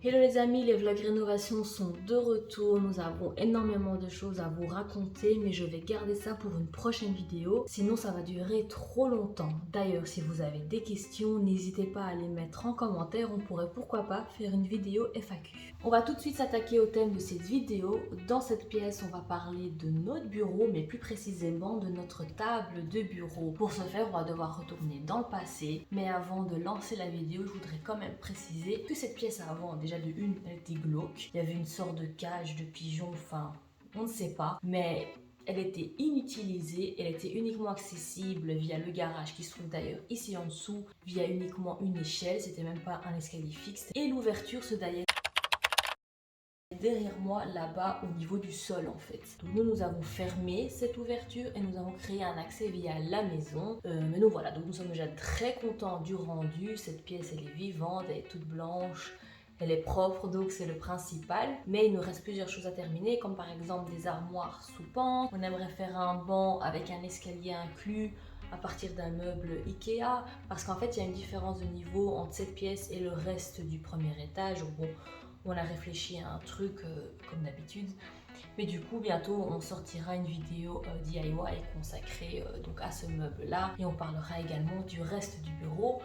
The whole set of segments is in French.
Hello les amis, les vlogs rénovation sont de retour. Nous avons énormément de choses à vous raconter, mais je vais garder ça pour une prochaine vidéo. Sinon ça va durer trop longtemps. D'ailleurs, si vous avez des questions, n'hésitez pas à les mettre en commentaire. On pourrait pourquoi pas faire une vidéo FAQ. On va tout de suite s'attaquer au thème de cette vidéo. Dans cette pièce, on va parler de notre bureau, mais plus précisément de notre table de bureau. Pour ce faire, on va devoir retourner dans le passé. Mais avant de lancer la vidéo, je voudrais quand même préciser que cette pièce avant, déjà de une, elle était glauque. Il y avait une sorte de cage de pigeons, enfin, on ne sait pas. Mais elle était inutilisée, elle était uniquement accessible via le garage qui se trouve d'ailleurs ici en dessous, via uniquement une échelle, c'était même pas un escalier fixe. Et l'ouverture se taillait derrière moi là-bas au niveau du sol en fait. Donc nous avons fermé cette ouverture et nous avons créé un accès via la maison. Mais nous voilà, donc nous sommes déjà très contents du rendu. Cette pièce elle est vivante, elle est toute blanche. Elle est propre, donc c'est le principal. Mais il nous reste plusieurs choses à terminer, comme par exemple des armoires sous pente. On aimerait faire un banc avec un escalier inclus à partir d'un meuble Ikea. Parce qu'en fait, il y a une différence de niveau entre cette pièce et le reste du premier étage. Bon, on a réfléchi à un truc comme d'habitude. Mais du coup, bientôt, on sortira une vidéo DIY consacrée donc à ce meuble-là. Et on parlera également du reste du bureau.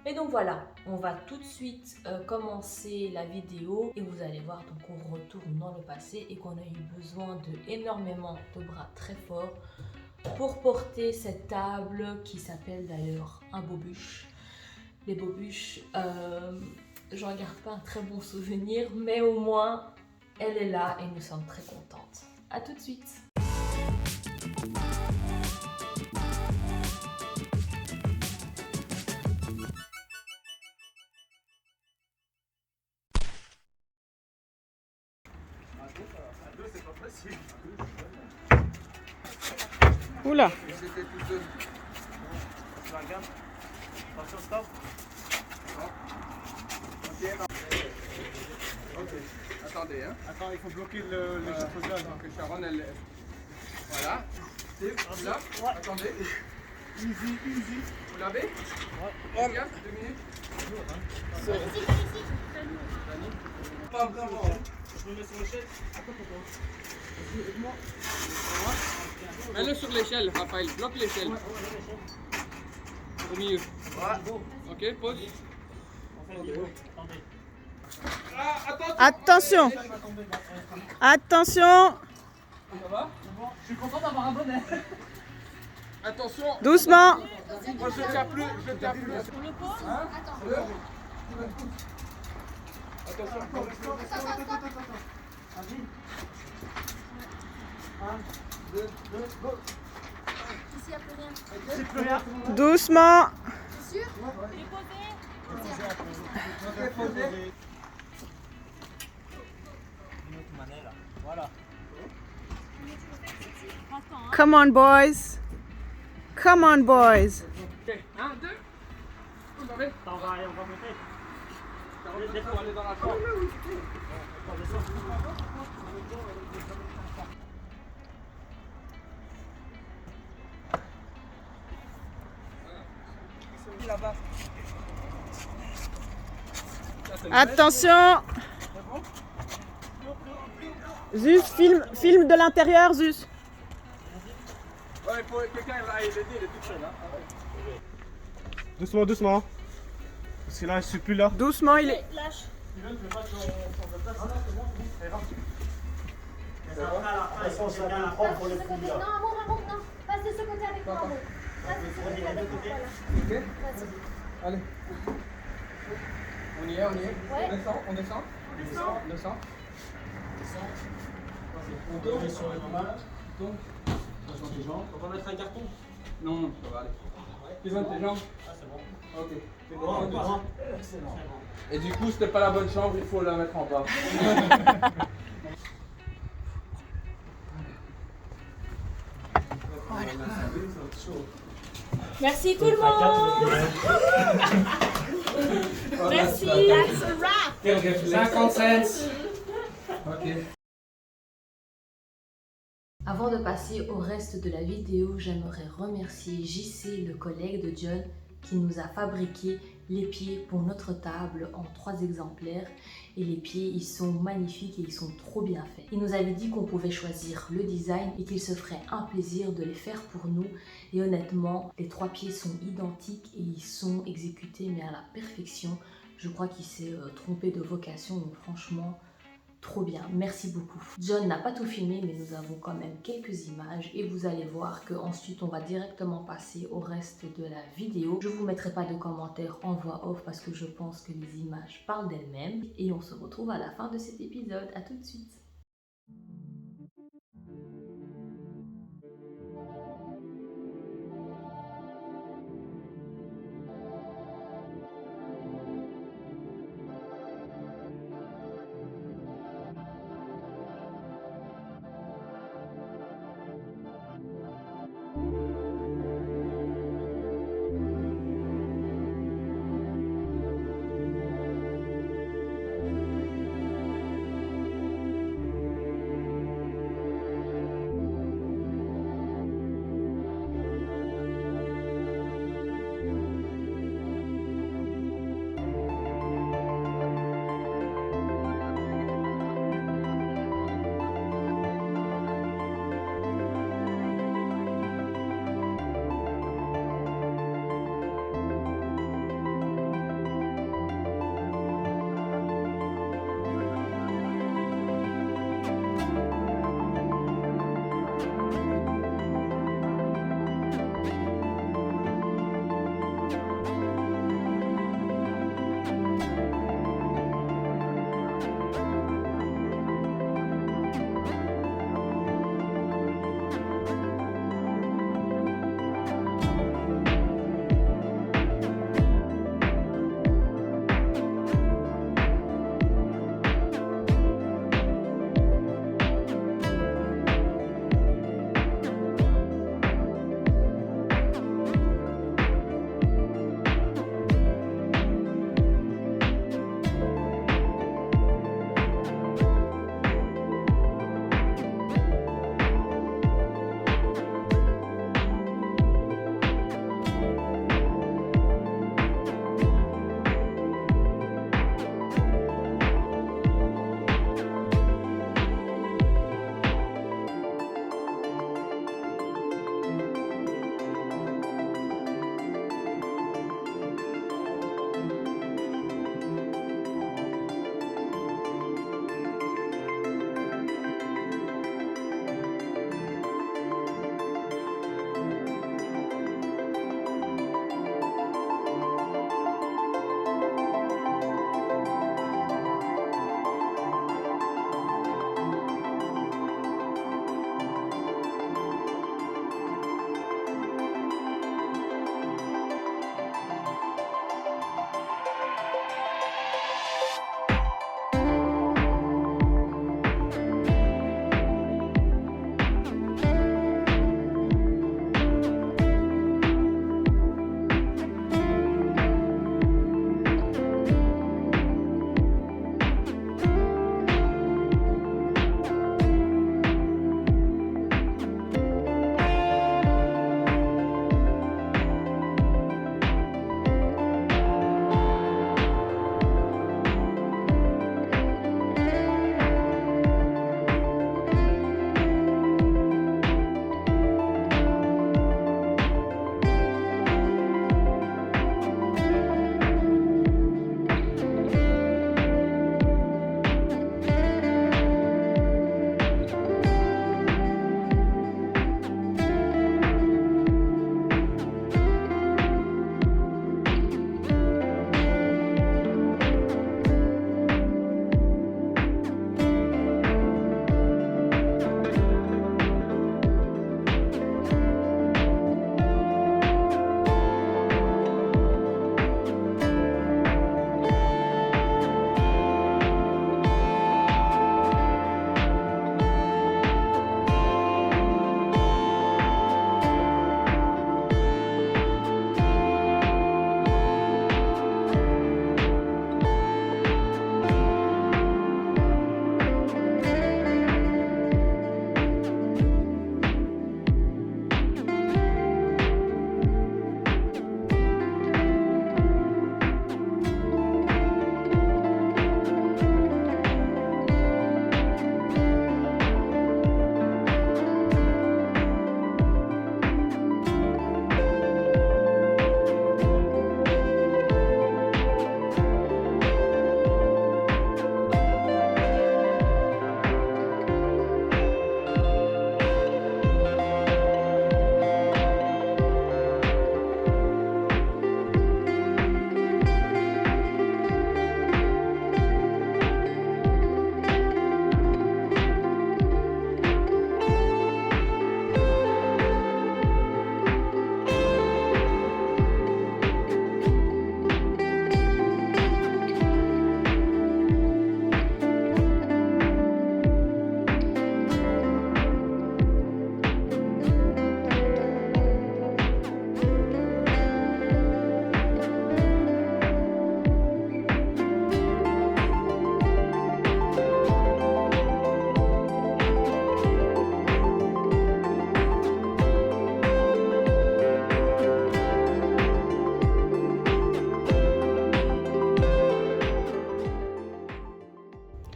Et donc voilà, on va tout de suite commencer la vidéo et vous allez voir, donc on retourne dans le passé et qu'on a eu besoin de énormément de bras très forts pour porter cette table qui s'appelle d'ailleurs un bobuche. Les bobuches, j'en garde pas un très bon souvenir, mais au moins elle est là et nous sommes très contentes. A tout de suite. Oula. C'était tout seul. Attention, stop. Ok. Attendez, hein. Attends, il faut bloquer le faisage. Que Sharon, elle... Voilà. C'est là. Ouais. Attendez. Easy, easy. Vous l'avez? Ouais. Regarde, 2 minutes. Pas vraiment. Je me mets sur l'échelle. Mets-le sur l'échelle, Raphaël. Bloque l'échelle. Au milieu. Ok, pause. Attention. Attention. Ça va? Je suis content d'avoir un bonnet. Attention. Doucement. Moi, je tiens plus. Je tiens plus. Hein? Attention. Ici, il n'y a plus rien. J'ai plus rien. Doucement. C'est sûr? Voilà. Come on, boys. Come on, boys. Ok, 1, 2. Vous avez? On va monter. Sharon, pour aller dans la chambre. Là-bas. Attention. Zus, filme de l'intérieur, Zus. Ouais, il faut quelqu'un aille l'aider, il est tout seul. Hein. Doucement, doucement. Parce que là, je suis plus là. Doucement, il est... Lâche. Non, Amour, non. Passe de ce côté avec moi, Amour. Passe de ce côté avec moi, voilà. Ok? Vas-y. Allez. On y est. Ouais. On descend. On tourne sur les mains. Donc, On va mettre un carton. non, ça va aller. Tu donnes tes jambes? Ah, c'est bon. Ok. C'est bon. Excellent. Et du coup, c'était pas la bonne chambre, il faut la mettre en bas. Merci tout le monde. Merci. 50 cents. Ok. Avant de passer au reste de la vidéo, j'aimerais remercier JC, le collègue de John, qui nous a fabriqué les pieds pour notre table en 3 exemplaires et les pieds ils sont magnifiques et ils sont trop bien faits. Il nous avait dit qu'on pouvait choisir le design et qu'il se ferait un plaisir de les faire pour nous et honnêtement les 3 pieds sont identiques et ils sont exécutés mais à la perfection. Je crois qu'il s'est trompé de vocation donc franchement trop bien, merci beaucoup. John n'a pas tout filmé mais nous avons quand même quelques images et vous allez voir qu'ensuite on va directement passer au reste de la vidéo. Je vous mettrai pas de commentaires en voix off parce que je pense que les images parlent d'elles-mêmes et on se retrouve à la fin de cet épisode. À tout de suite.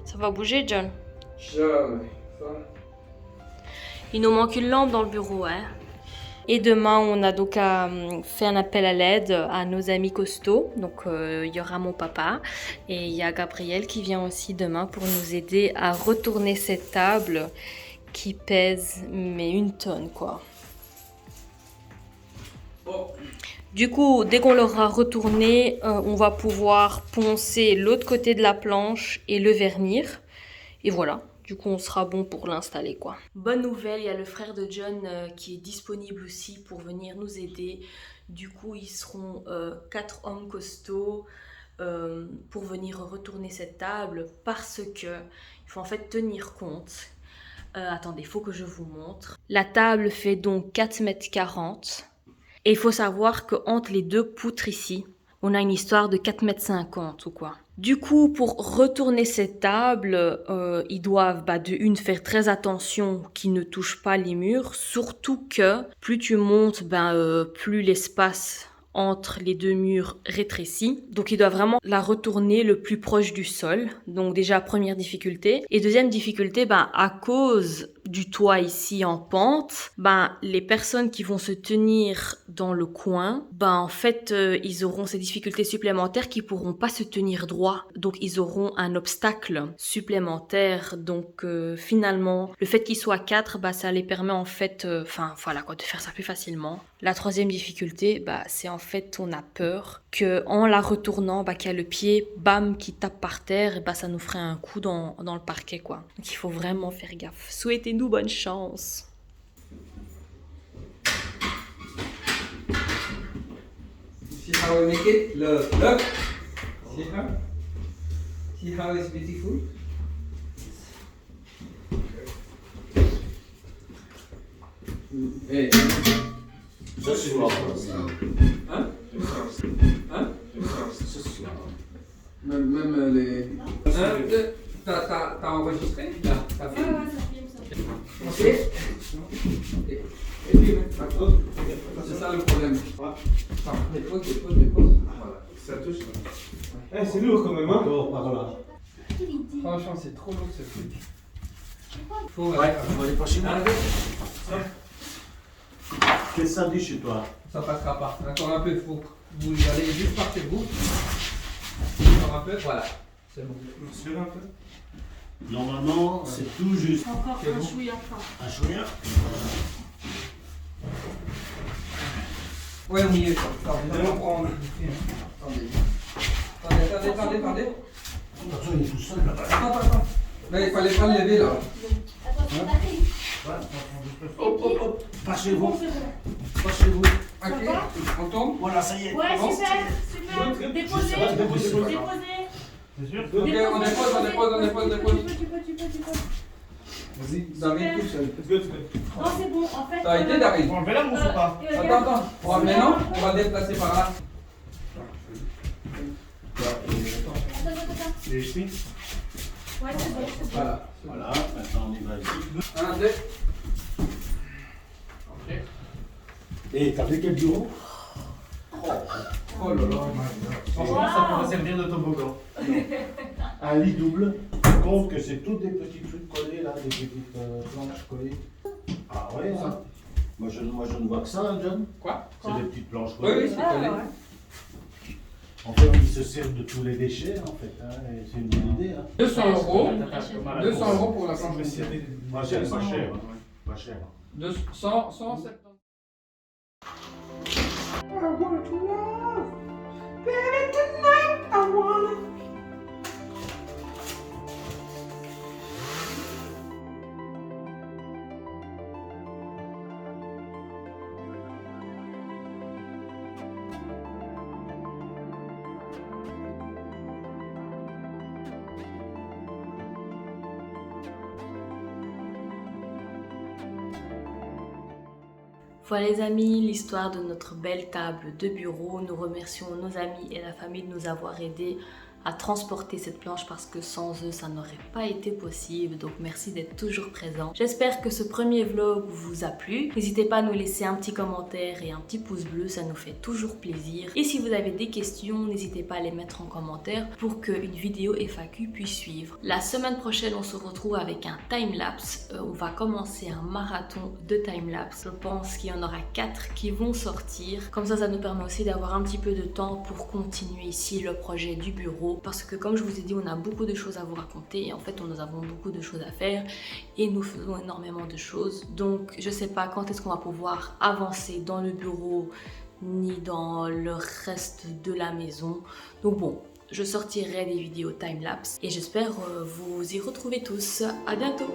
Ça va bouger, John? Jamais. Ça. Il nous manque une lampe dans le bureau, hein. Et demain, on a donc fait un appel à l'aide à nos amis costauds. Donc, il y aura mon papa et il y a Gabriel qui vient aussi demain pour nous aider à retourner cette table qui pèse mais 1 tonne, quoi. Bon. Du coup, dès qu'on l'aura retourné, on va pouvoir poncer l'autre côté de la planche et le vernir. Et voilà. Du coup, on sera bon pour l'installer, quoi. Bonne nouvelle, il y a le frère de John qui est disponible aussi pour venir nous aider. Du coup, ils seront 4 hommes costauds pour venir retourner cette table parce que il faut en fait tenir compte. Attendez, il faut que je vous montre. La table fait donc 4,40 m. Et il faut savoir qu'entre les deux poutres ici, on a une histoire de 4,50 m ou quoi. Du coup, pour retourner cette table, ils doivent de une faire très attention qu'ils ne touchent pas les murs. Surtout que plus tu montes, plus l'espace entre les deux murs rétrécit. Donc, ils doivent vraiment la retourner le plus proche du sol. Donc, déjà, première difficulté. Et deuxième difficulté, à cause du toit ici en pente, les personnes qui vont se tenir dans le coin, en fait, ils auront ces difficultés supplémentaires qui pourront pas se tenir droit. Donc, ils auront un obstacle supplémentaire. Donc, finalement, le fait qu'ils soient 4, ça les permet en fait, de faire ça plus facilement. La troisième difficulté, c'est en fait, on a peur que en la retournant, qu'il y a le pied, qui tape par terre, et ça nous ferait un coup dans le parquet, quoi. Donc, il faut vraiment faire gaffe. Souhaitez-nous bonne chance. See how I make it? Look, look. See how? See how it's beautiful? Hey. Ce soir. Hein? Hein? Ce soir. Même les... 1, 2... T'as enregistré? Là, t'as fait? Ok. Et puis, c'est ça le problème. Dépose. Voilà. Ça touche. C'est lourd quand même, hein? Encore par là. Franchement, c'est trop lourd ce truc. Faut Ouais, on va aller pas chez moi. Un, deux. Qu'est-ce que ça dit chez toi? Ça passera pas. Encore un peu, faut. Vous allez juste par chez vous. Encore un peu, voilà. C'est bon. Sur un peu. Normalement, c'est tout juste. Encore C'est un bon. chouïa. Un chouïa. Ouais, au milieu. Attendez, on prend. Attendez. Attention, il est tout seul là-bas. Attends. Mais il fallait pas le lever là. Attention, t'arrives. Hop. Pas chez vous. Pas chez vous. Ok, on tombe. Voilà, ça y est. Ouais, Bon. super. Déposez. Ça va, déposez. C'est sûr? Ok, on dépose. Tu peux. Vas-y, David tout seul. Let's go. Non, c'est bon, en fait. Ça a été David. On enlève la mousse ou pas? Attends. Bon, maintenant, on va le déplacer par là. Attends. Il est ici. Ouais, c'est bon. Voilà. Voilà, maintenant on y va ici. 1, 2. Ok. Et t'as fait quel bureau? Oh là là. Franchement, ça pourrait servir de toboggan. Un lit double. Compte que c'est tous des petits trucs collés là, des petites planches collées. Ah ouais, ça. Moi je ne vois que ça, hein, John. Quoi? C'est des petites planches Oui, collées. c'est collé. En fait, ils se servent de tous les déchets en fait. Hein, et c'est une bonne idée. Hein. 200 € 200 € pour la planche. Pas cher, pas cher. Hein. Pas cher. 170. Voilà les amis, l'histoire de notre belle table de bureau. Nous remercions nos amis et la famille de nous avoir aidés à transporter cette planche parce que sans eux ça n'aurait pas été possible, donc merci d'être toujours présent. J'espère que ce premier vlog vous a plu. N'hésitez pas à nous laisser un petit commentaire et un petit pouce bleu, ça nous fait toujours plaisir. Et si vous avez des questions, n'hésitez pas à les mettre en commentaire pour qu'une vidéo FAQ puisse suivre. La semaine prochaine on se retrouve avec un timelapse. On va commencer un marathon de timelapse. Je pense qu'il y en aura 4 qui vont sortir. Comme ça nous permet aussi d'avoir un petit peu de temps pour continuer ici le projet du bureau. Parce que comme je vous ai dit, on a beaucoup de choses à vous raconter et en fait nous avons beaucoup de choses à faire et nous faisons énormément de choses. Donc je sais pas quand est-ce qu'on va pouvoir avancer dans le bureau ni dans le reste de la maison. Donc bon, je sortirai des vidéos timelapse et j'espère vous y retrouver tous. À bientôt!